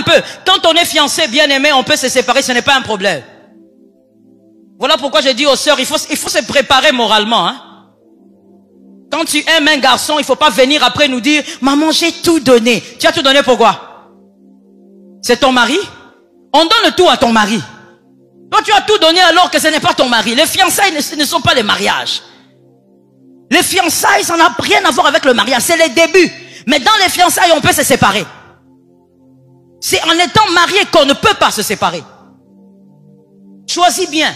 peu. Quand on est fiancé, bien aimé, on peut se séparer, ce n'est pas un problème. Voilà pourquoi je dis aux sœurs, il faut se préparer moralement. Hein. Quand tu aimes un garçon, il ne faut pas venir après nous dire, maman, j'ai tout donné. Tu as tout donné pourquoi? C'est ton mari? On donne tout à ton mari. Toi, tu as tout donné alors que ce n'est pas ton mari. Les fiançailles ne sont pas les mariages. Les fiançailles, ça n'a rien à voir avec le mariage. C'est les débuts. Mais dans les fiançailles, on peut se séparer. C'est en étant marié qu'on ne peut pas se séparer. Choisis bien.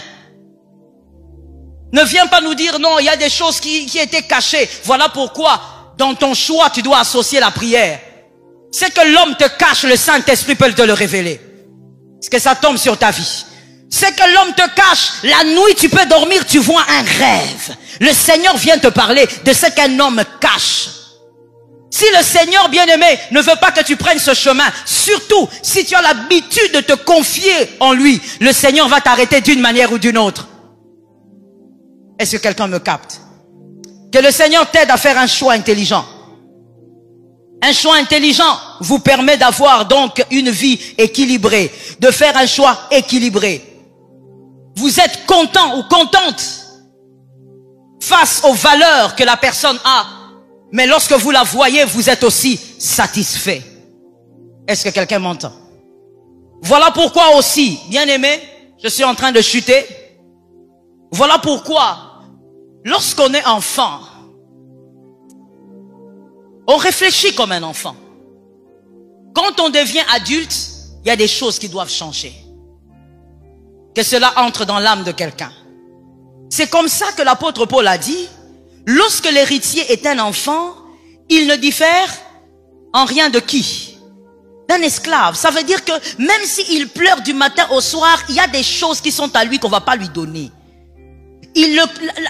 Ne viens pas nous dire non, il y a des choses qui étaient cachées. Voilà pourquoi, dans ton choix, tu dois associer la prière. C'est que l'homme te cache, le Saint-Esprit peut te le révéler. Est-ce que ça tombe sur ta vie? C'est que l'homme te cache, la nuit tu peux dormir, tu vois un rêve. Le Seigneur vient te parler de ce qu'un homme cache. Si le Seigneur bien-aimé ne veut pas que tu prennes ce chemin, surtout si tu as l'habitude de te confier en lui, le Seigneur va t'arrêter d'une manière ou d'une autre. Est-ce que quelqu'un me capte? Que le Seigneur t'aide à faire un choix intelligent. Un choix intelligent vous permet d'avoir donc une vie équilibrée, de faire un choix équilibré. Vous êtes content ou contente face aux valeurs que la personne a, mais lorsque vous la voyez, vous êtes aussi satisfait. Est-ce que quelqu'un m'entend? Voilà pourquoi aussi, bien aimé, je suis en train de chuter. Voilà pourquoi, lorsqu'on est enfant, on réfléchit comme un enfant. Quand on devient adulte, il y a des choses qui doivent changer. Que cela entre dans l'âme de quelqu'un. C'est comme ça que l'apôtre Paul a dit, lorsque l'héritier est un enfant, il ne diffère en rien de qui? D'un esclave. Ça veut dire que même s'il pleure du matin au soir, il y a des choses qui sont à lui qu'on ne va pas lui donner.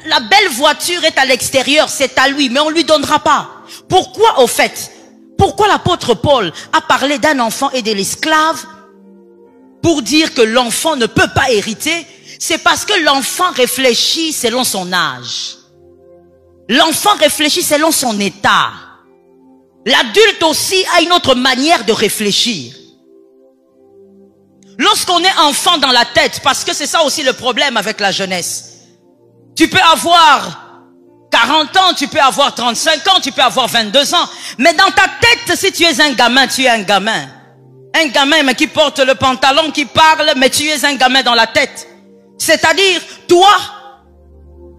La belle voiture est à l'extérieur, c'est à lui, mais on ne lui donnera pas. Pourquoi au fait? Pourquoi l'apôtre Paul a parlé d'un enfant et de l'esclave pour dire que l'enfant ne peut pas hériter? C'est parce que l'enfant réfléchit selon son âge. L'enfant réfléchit selon son état. L'adulte aussi a une autre manière de réfléchir. Lorsqu'on est enfant dans la tête, parce que c'est ça aussi le problème avec la jeunesse. Tu peux avoir 40 ans, tu peux avoir 35 ans, tu peux avoir 22 ans. Mais dans ta tête, si tu es un gamin, tu es un gamin. Un gamin mais qui porte le pantalon, qui parle, mais tu es un gamin dans la tête. C'est-à-dire, toi,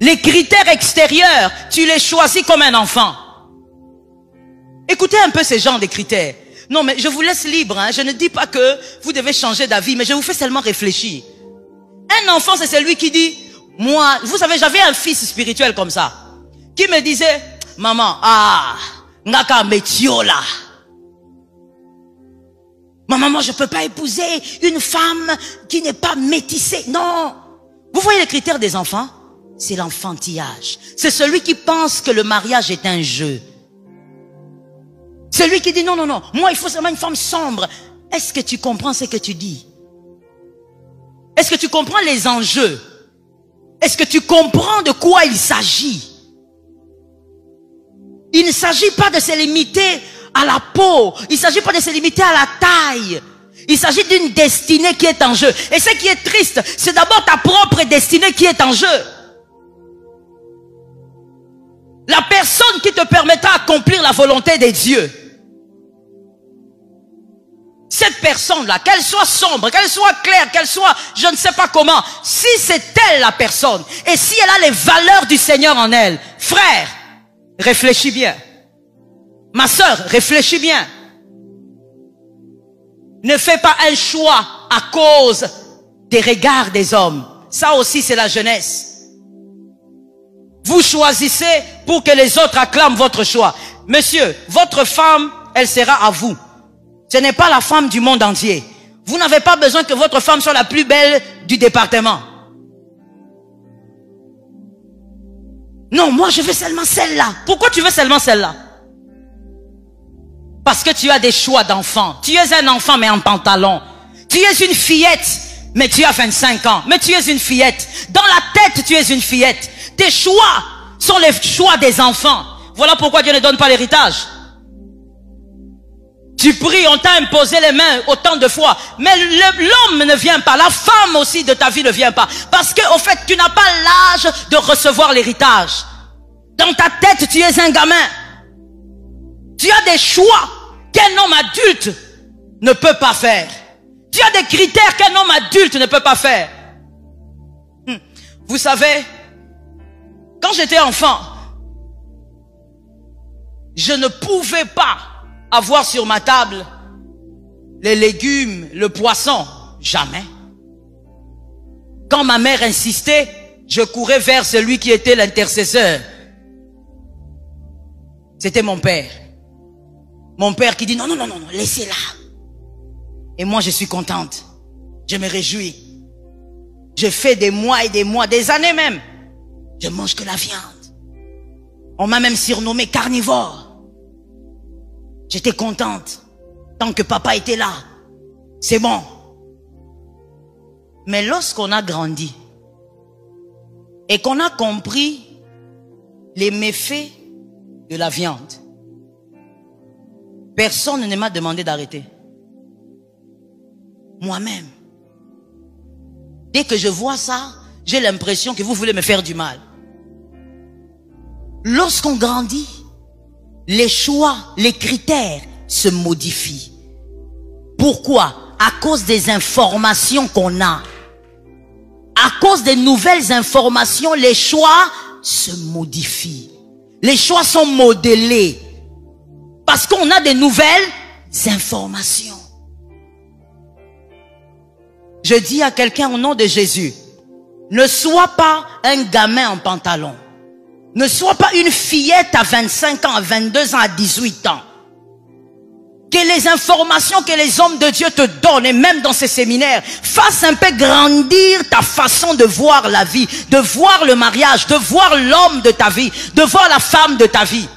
les critères extérieurs, tu les choisis comme un enfant. Écoutez un peu ces genres de critères. Non, mais je vous laisse libre. Hein. Je ne dis pas que vous devez changer d'avis, mais je vous fais seulement réfléchir. Un enfant, c'est celui qui dit, moi, vous savez, j'avais un fils spirituel comme ça, qui me disait, maman, ngaka metiola. Maman, moi, je ne peux pas épouser une femme qui n'est pas métissée. Non. Vous voyez les critères des enfants? C'est l'enfantillage. C'est celui qui pense que le mariage est un jeu. Celui qui dit non, non, non, moi il faut seulement une femme sombre. Est-ce que tu comprends ce que tu dis? Est-ce que tu comprends les enjeux? Est-ce que tu comprends de quoi il s'agit? Il ne s'agit pas de se limiter à la peau. Il ne s'agit pas de se limiter à la taille. Il s'agit d'une destinée qui est en jeu. Et ce qui est triste, c'est d'abord ta propre destinée qui est en jeu. La personne qui te permettra d'accomplir la volonté de Dieu. Cette personne-là, qu'elle soit sombre, qu'elle soit claire, qu'elle soit je ne sais pas comment, si c'est elle la personne, et si elle a les valeurs du Seigneur en elle, frère, réfléchis bien. Ma sœur, réfléchis bien. Ne fais pas un choix à cause des regards des hommes. Ça aussi, c'est la jeunesse. Vous choisissez pour que les autres acclament votre choix. Monsieur, votre femme, elle sera à vous. Ce n'est pas la femme du monde entier. Vous n'avez pas besoin que votre femme soit la plus belle du département. Non, moi je veux seulement celle-là. Pourquoi tu veux seulement celle-là? Parce que tu as des choix d'enfant. Tu es un enfant mais en pantalon. Tu es une fillette mais tu as 25 ans. Mais tu es une fillette. Dans la tête tu es une fillette. Tes choix sont les choix des enfants. Voilà pourquoi Dieu ne donne pas l'héritage. Tu pries, on t'a imposé les mains autant de fois. Mais l'homme ne vient pas. La femme aussi de ta vie ne vient pas. Parce que, au fait, tu n'as pas l'âge de recevoir l'héritage. Dans ta tête, tu es un gamin. Tu as des choix qu'un homme adulte ne peut pas faire. Tu as des critères qu'un homme adulte ne peut pas faire. Vous savez, quand j'étais enfant, je ne pouvais pas avoir sur ma table les légumes, le poisson. Jamais. Quand ma mère insistait, je courais vers celui qui était l'intercesseur. C'était mon père. Mon père qui dit non, non, non, non, laissez-la. Et moi je suis contente. Je me réjouis. Je fais des mois et des mois, des années même. Je mange que la viande. On m'a même surnommé carnivore. J'étais contente. Tant que papa était là. C'est bon. Mais lorsqu'on a grandi et qu'on a compris les méfaits de la viande, personne ne m'a demandé d'arrêter. Moi-même. Dès que je vois ça, j'ai l'impression que vous voulez me faire du mal. Lorsqu'on grandit, les choix, les critères se modifient. Pourquoi? À cause des informations qu'on a. À cause des nouvelles informations, les choix se modifient. Les choix sont modelés. Parce qu'on a des nouvelles informations. Je dis à quelqu'un au nom de Jésus, ne sois pas un gamin en pantalon. Ne sois pas une fillette à 25 ans, à 22 ans, à 18 ans. Que les informations que les hommes de Dieu te donnent, et même dans ces séminaires, fassent un peu grandir ta façon de voir la vie, de voir le mariage, de voir l'homme de ta vie, de voir la femme de ta vie.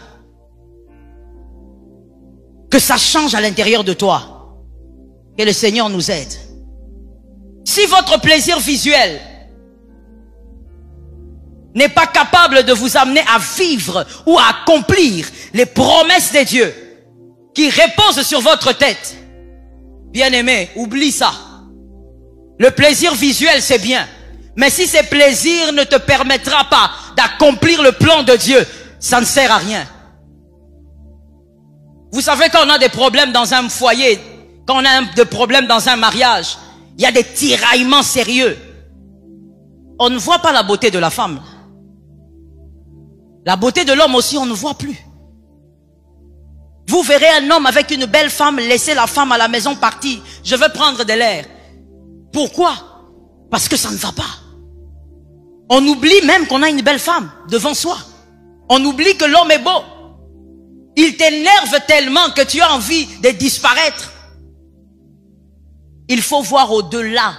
Que ça change à l'intérieur de toi. Que le Seigneur nous aide. Si votre plaisir visuel n'est pas capable de vous amener à vivre ou à accomplir les promesses de Dieu qui reposent sur votre tête, bien-aimé, oublie ça. Le plaisir visuel, c'est bien. Mais si ce plaisir ne te permettra pas d'accomplir le plan de Dieu, ça ne sert à rien. Vous savez, quand on a des problèmes dans un foyer, quand on a des problèmes dans un mariage, il y a des tiraillements sérieux. On ne voit pas la beauté de la femme. La beauté de l'homme aussi, on ne voit plus. Vous verrez un homme avec une belle femme laisser la femme à la maison partir. Je veux prendre de l'air. Pourquoi? Parce que ça ne va pas. On oublie même qu'on a une belle femme devant soi. On oublie que l'homme est beau. Il t'énerve tellement que tu as envie de disparaître. Il faut voir au-delà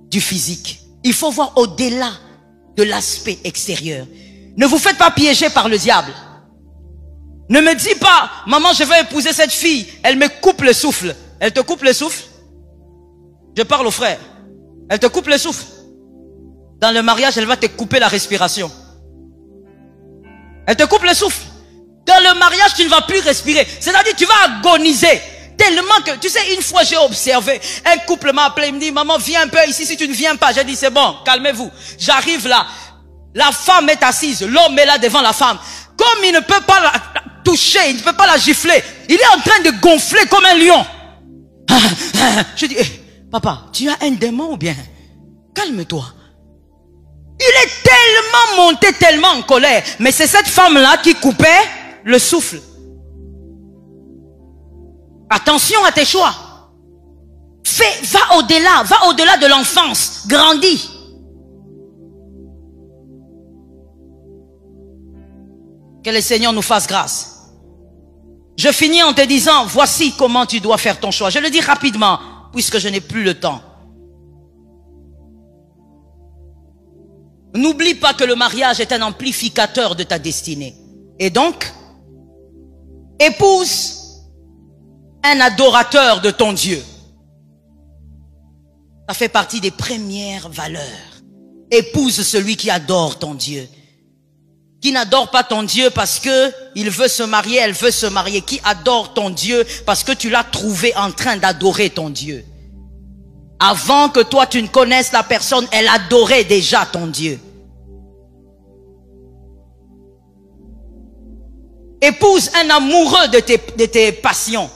du physique. Il faut voir au-delà de l'aspect extérieur. Ne vous faites pas piéger par le diable. Ne me dis pas, maman, je vais épouser cette fille. Elle me coupe le souffle. Elle te coupe le souffle? Je parle au frère. Elle te coupe le souffle. Dans le mariage, elle va te couper la respiration. Elle te coupe le souffle. Dans le mariage, tu ne vas plus respirer. C'est-à-dire, tu vas agoniser. Tellement que, tu sais, une fois j'ai observé, un couple m'a appelé, il me dit, maman, viens un peu ici, si tu ne viens pas. J'ai dit, c'est bon, calmez-vous. J'arrive là. La femme est assise, l'homme est là devant la femme. Comme il ne peut pas la toucher, il ne peut pas la gifler, il est en train de gonfler comme un lion. Je dis, papa, tu as un démon ou bien? Calme-toi. Il est tellement monté, tellement en colère. Mais c'est cette femme-là qui coupait le souffle. Attention à tes choix. Va au-delà de l'enfance. Grandis. Que le Seigneur nous fasse grâce. Je finis en te disant, voici comment tu dois faire ton choix. Je le dis rapidement, puisque je n'ai plus le temps. N'oublie pas que le mariage est un amplificateur de ta destinée. Et donc, épouse un adorateur de ton Dieu. Ça fait partie des premières valeurs. Épouse celui qui adore ton Dieu. Qui n'adore pas ton Dieu parce que il veut se marier, elle veut se marier. Qui adore ton Dieu parce que tu l'as trouvé en train d'adorer ton Dieu. Avant que toi tu ne connaisses la personne, elle adorait déjà ton Dieu. Épouse un amoureux de tes passions.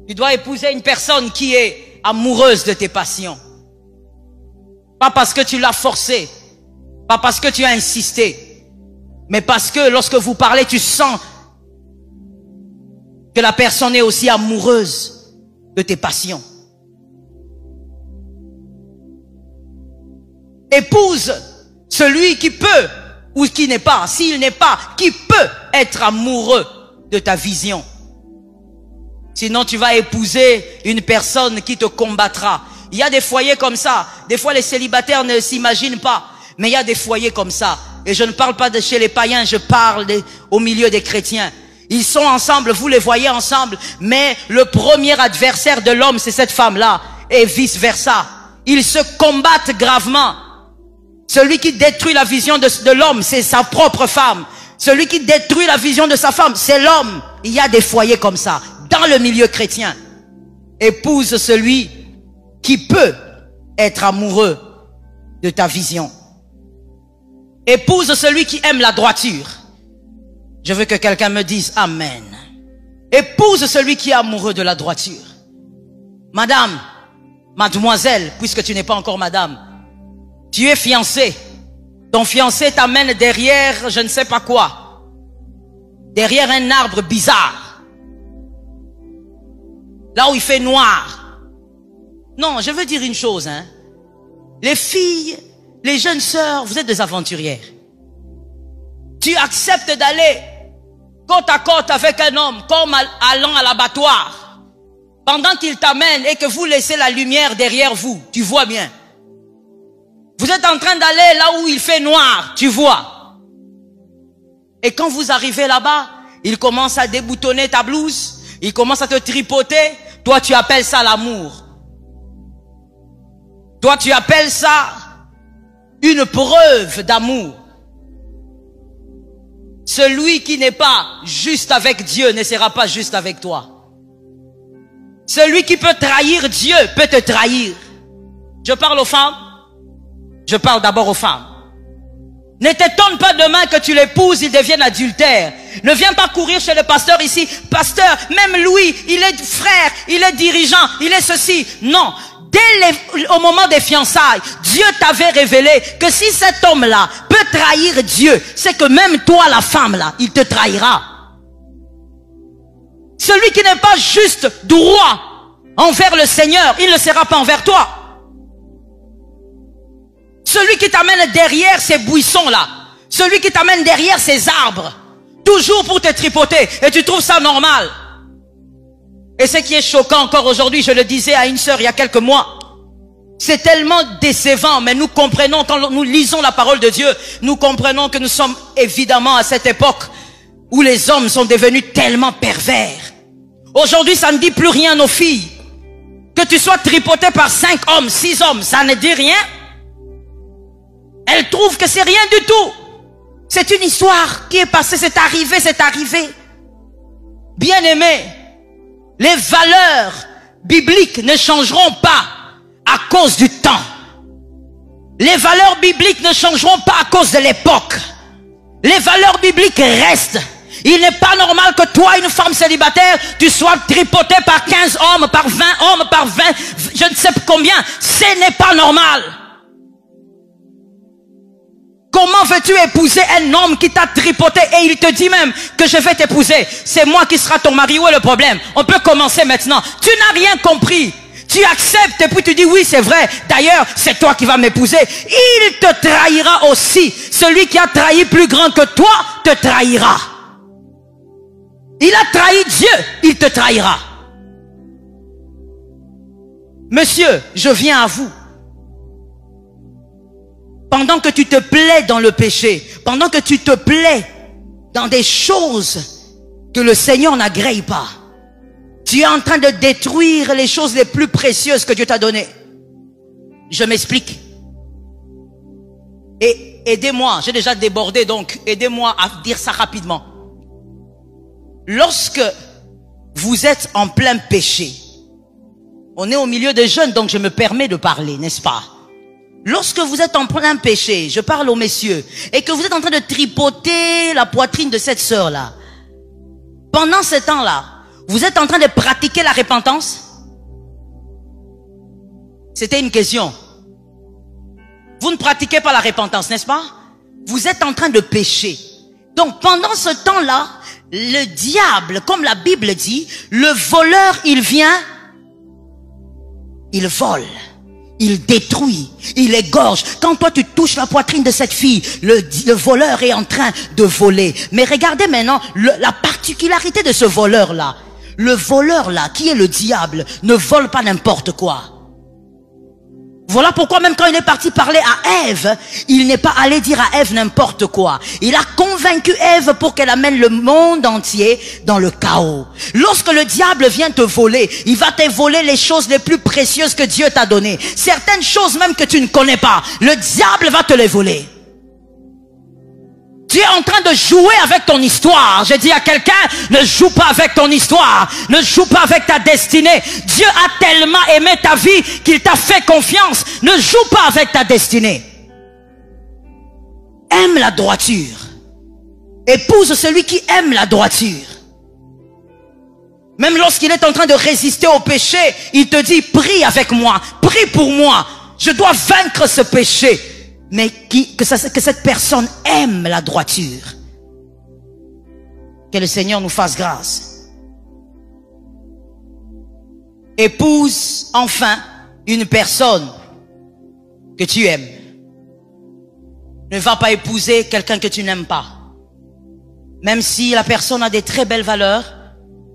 Tu dois épouser une personne qui est amoureuse de tes passions. Pas parce que tu l'as forcé, pas parce que tu as insisté, mais parce que lorsque vous parlez, tu sens que la personne est aussi amoureuse de tes passions. Épouse celui qui peut ou qui n'est pas, s'il n'est pas, qui peut être amoureux de ta vision. Sinon, tu vas épouser une personne qui te combattra. Il y a des foyers comme ça. Des fois, les célibataires ne s'imaginent pas. Mais il y a des foyers comme ça. Et je ne parle pas de chez les païens, je parle au milieu des chrétiens. Ils sont ensemble, vous les voyez ensemble. Mais le premier adversaire de l'homme, c'est cette femme-là. Et vice versa. Ils se combattent gravement. Celui qui détruit la vision de l'homme, c'est sa propre femme. Celui qui détruit la vision de sa femme, c'est l'homme. Il y a des foyers comme ça. Dans le milieu chrétien, épouse celui qui peut être amoureux de ta vision. Épouse celui qui aime la droiture. Je veux que quelqu'un me dise Amen. Épouse celui qui est amoureux de la droiture. Madame, mademoiselle, puisque tu n'es pas encore madame, tu es fiancée. Ton fiancé t'amène derrière je ne sais pas quoi. Derrière un arbre bizarre. Là où il fait noir. Non, je veux dire une chose, hein. Les filles, les jeunes sœurs, vous êtes des aventurières. Tu acceptes d'aller côte à côte avec un homme, comme allant à l'abattoir. Pendant qu'il t'amène et que vous laissez la lumière derrière vous, tu vois bien. Vous êtes en train d'aller là où il fait noir, tu vois. Et quand vous arrivez là-bas, il commence à déboutonner ta blouse, il commence à te tripoter. Toi, tu appelles ça l'amour. Toi, tu appelles ça une preuve d'amour. Celui qui n'est pas juste avec Dieu ne sera pas juste avec toi. Celui qui peut trahir Dieu peut te trahir. Je parle aux femmes. Je parle d'abord aux femmes. Ne t'étonne pas demain que tu l'épouses, il devienne adultère. Ne viens pas courir chez le pasteur ici. Pasteur, même Louis, il est frère, il est dirigeant, il est ceci. Non. Au moment des fiançailles, Dieu t'avait révélé que si cet homme-là peut trahir Dieu, c'est que même toi, la femme-là, il te trahira. Celui qui n'est pas juste droit envers le Seigneur, il ne sera pas envers toi. Celui qui t'amène derrière ces buissons-là, celui qui t'amène derrière ces arbres, toujours pour te tripoter, et tu trouves ça normal. Et ce qui est choquant encore aujourd'hui, je le disais à une sœur il y a quelques mois, c'est tellement décevant, mais nous comprenons, quand nous lisons la parole de Dieu, nous comprenons que nous sommes évidemment à cette époque où les hommes sont devenus tellement pervers. Aujourd'hui, ça ne dit plus rien aux filles. Que tu sois tripoté par 5 hommes, 6 hommes, ça ne dit rien. Elles trouvent que c'est rien du tout. C'est une histoire qui est passée, c'est arrivé, c'est arrivé. Bien-aimés, les valeurs bibliques ne changeront pas à cause du temps. Les valeurs bibliques ne changeront pas à cause de l'époque. Les valeurs bibliques restent. Il n'est pas normal que toi, une femme célibataire, tu sois tripotée par 15 hommes, par 20 hommes, par 20, je ne sais combien. Ce n'est pas normal. Comment veux-tu épouser un homme qui t'a tripoté et il te dit même que je vais t'épouser? C'est moi qui sera ton mari. Où est le problème? On peut commencer maintenant. Tu n'as rien compris. Tu acceptes et puis tu dis oui, c'est vrai. D'ailleurs, c'est toi qui vas m'épouser. Il te trahira aussi. Celui qui a trahi plus grand que toi te trahira. Il a trahi Dieu, il te trahira. Monsieur, je viens à vous. Pendant que tu te plais dans le péché, pendant que tu te plais dans des choses que le Seigneur n'agrée pas, tu es en train de détruire les choses les plus précieuses que Dieu t'a données. Je m'explique. Et aidez-moi, j'ai déjà débordé, donc aidez-moi à dire ça rapidement. Lorsque vous êtes en plein péché, on est au milieu des jeunes, donc je me permets de parler, n'est-ce pas? Lorsque vous êtes en plein péché, je parle aux messieurs, et que vous êtes en train de tripoter la poitrine de cette sœur-là, pendant ce temps-là, vous êtes en train de pratiquer la repentance? C'était une question. Vous ne pratiquez pas la repentance, n'est-ce pas? Vous êtes en train de pécher. Donc pendant ce temps-là, le diable, comme la Bible dit, le voleur, il vient, il vole, il détruit, il égorge. Quand toi tu touches la poitrine de cette fille, le voleur est en train de voler. Mais regardez maintenant la particularité de ce voleur-là. Le voleur-là, qui est le diable, ne vole pas n'importe quoi. Voilà pourquoi même quand il est parti parler à Ève, il n'est pas allé dire à Ève n'importe quoi. Il a convaincu Ève pour qu'elle amène le monde entier dans le chaos. Lorsque le diable vient te voler, il va te voler les choses les plus précieuses que Dieu t'a données. Certaines choses même que tu ne connais pas, le diable va te les voler. Tu es en train de jouer avec ton histoire. J'ai dit à quelqu'un, ne joue pas avec ton histoire. Ne joue pas avec ta destinée. Dieu a tellement aimé ta vie qu'il t'a fait confiance. Ne joue pas avec ta destinée. Aime la droiture. Épouse celui qui aime la droiture. Même lorsqu'il est en train de résister au péché, il te dit, prie avec moi. Prie pour moi. Je dois vaincre ce péché. Mais que cette personne aime la droiture. Que le Seigneur nous fasse grâce. Épouse enfin une personne que tu aimes. Ne va pas épouser quelqu'un que tu n'aimes pas. Même si la personne a des très belles valeurs,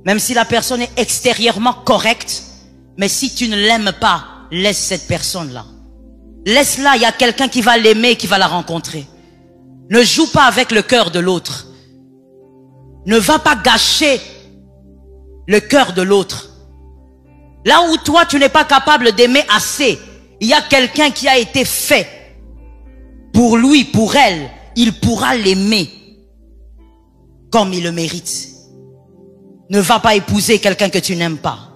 même si la personne est extérieurement correcte, mais si tu ne l'aimes pas, laisse cette personne-là. Laisse-la, il y a quelqu'un qui va l'aimer, qui va la rencontrer. Ne joue pas avec le cœur de l'autre. Ne va pas gâcher le cœur de l'autre. Là où toi, tu n'es pas capable d'aimer assez, il y a quelqu'un qui a été fait pour lui, pour elle. Il pourra l'aimer comme il le mérite. Ne va pas épouser quelqu'un que tu n'aimes pas.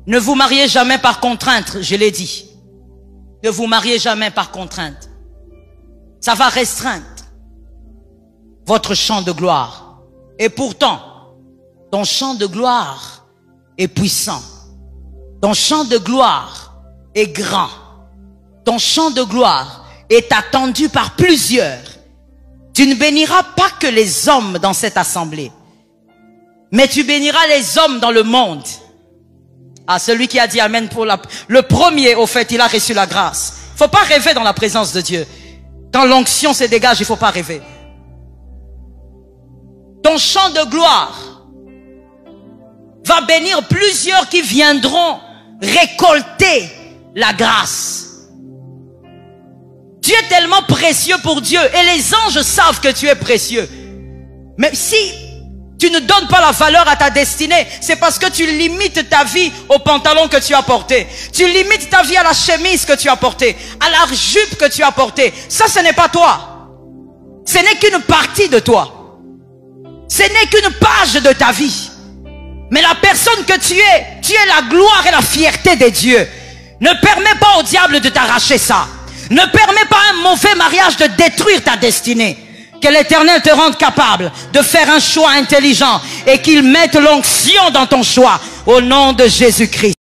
Ne vous mariez jamais par contrainte, je l'ai dit. Ne vous mariez jamais par contrainte. Ça va restreindre votre champ de gloire. Et pourtant, ton champ de gloire est puissant. Ton champ de gloire est grand. Ton champ de gloire est attendu par plusieurs. Tu ne béniras pas que les hommes dans cette assemblée, mais tu béniras les hommes dans le monde. Ah, celui qui a dit amen pour le premier, au fait, il a reçu la grâce. Il ne faut pas rêver dans la présence de Dieu. Quand l'onction se dégage, il ne faut pas rêver. Ton champ de gloire va bénir plusieurs qui viendront récolter la grâce. Tu es tellement précieux pour Dieu et les anges savent que tu es précieux. Mais si tu ne donnes pas la valeur à ta destinée, c'est parce que tu limites ta vie au pantalon que tu as porté. Tu limites ta vie à la chemise que tu as portée, à la jupe que tu as portée. Ça, ce n'est pas toi. Ce n'est qu'une partie de toi. Ce n'est qu'une page de ta vie. Mais la personne que tu es la gloire et la fierté de Dieu. Ne permets pas au diable de t'arracher ça. Ne permets pas à un mauvais mariage de détruire ta destinée. Que l'Éternel te rende capable de faire un choix intelligent et qu'il mette l'onction dans ton choix au nom de Jésus-Christ.